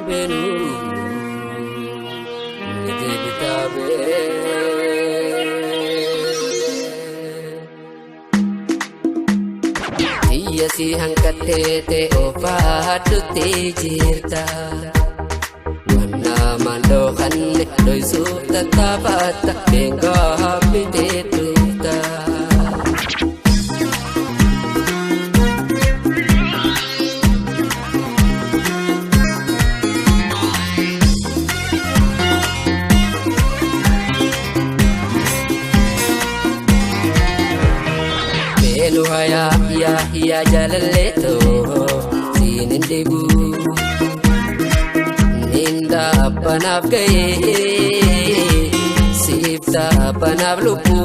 benu nite bitabe iya si hangkatete ofadu tejirta wana mandokan doi sukta tabata benga hapite tuta haya ya jalaleto sinin debu ninda panap gaye sifta panap lupu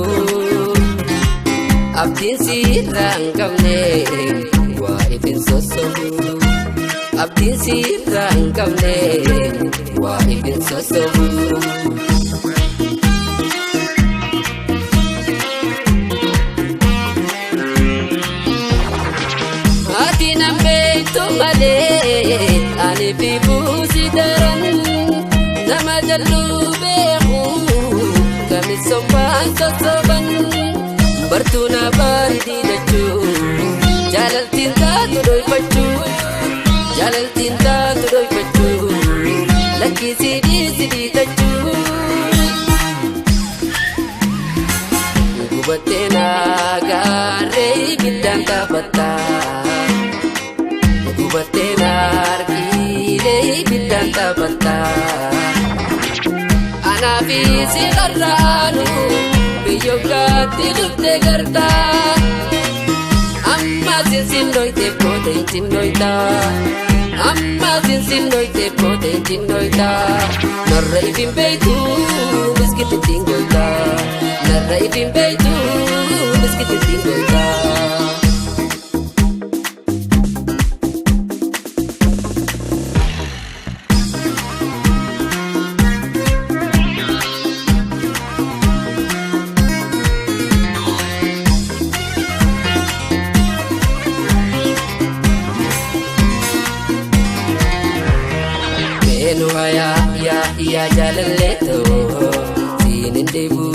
abdin sirang kamne wa ifin soso abdin sirang kamne wa ifin soso male ani bibu sidaran nama jalu behu kami sopan sosoban bertuna bardi dacu jalal tinta tudoi pacu jalal tinta tudoi pacu laki sidi dacu gubatena gare bidang tabata Batenar kile bidang tabata anabi sigarranu biyoga tiluk degarta amma sindoite pote sindoita amma sindoite pote sindoita narrai bimbeitu biskit tingoita narrai bimbeitu biskit tingoita ya jalaleto sinin debu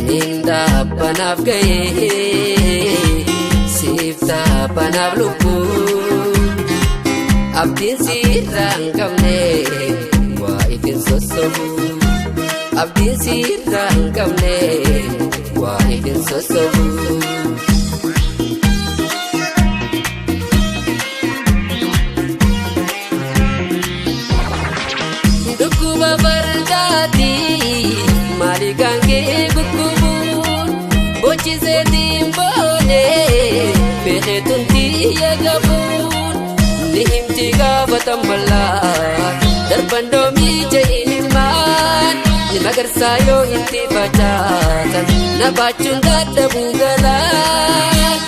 ninda panap gaye sifta panap lupu abdin sirang kamne wa ifin sosobu abdin sirang kamne wa ifin sosobu bardati maligange gukubun bochi zedim bone behetunti yagabun nihimti gabatambala darbandomi jainiman nimagar sayo inti bacatan nabacun gada bugalan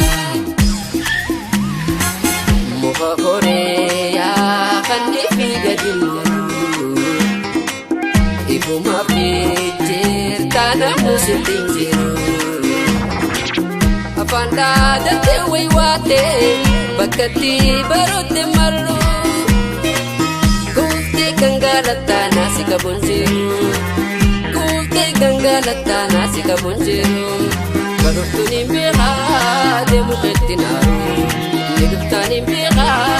muka korea kan difigadilmu ibu mapicir tanah musim tinggiru apanda date wate bakati barut maru kufte kangalata nasi kabunjiru kufte kangalata nasi kabunjiru barut tunimbiha demu betinaru niduptani biha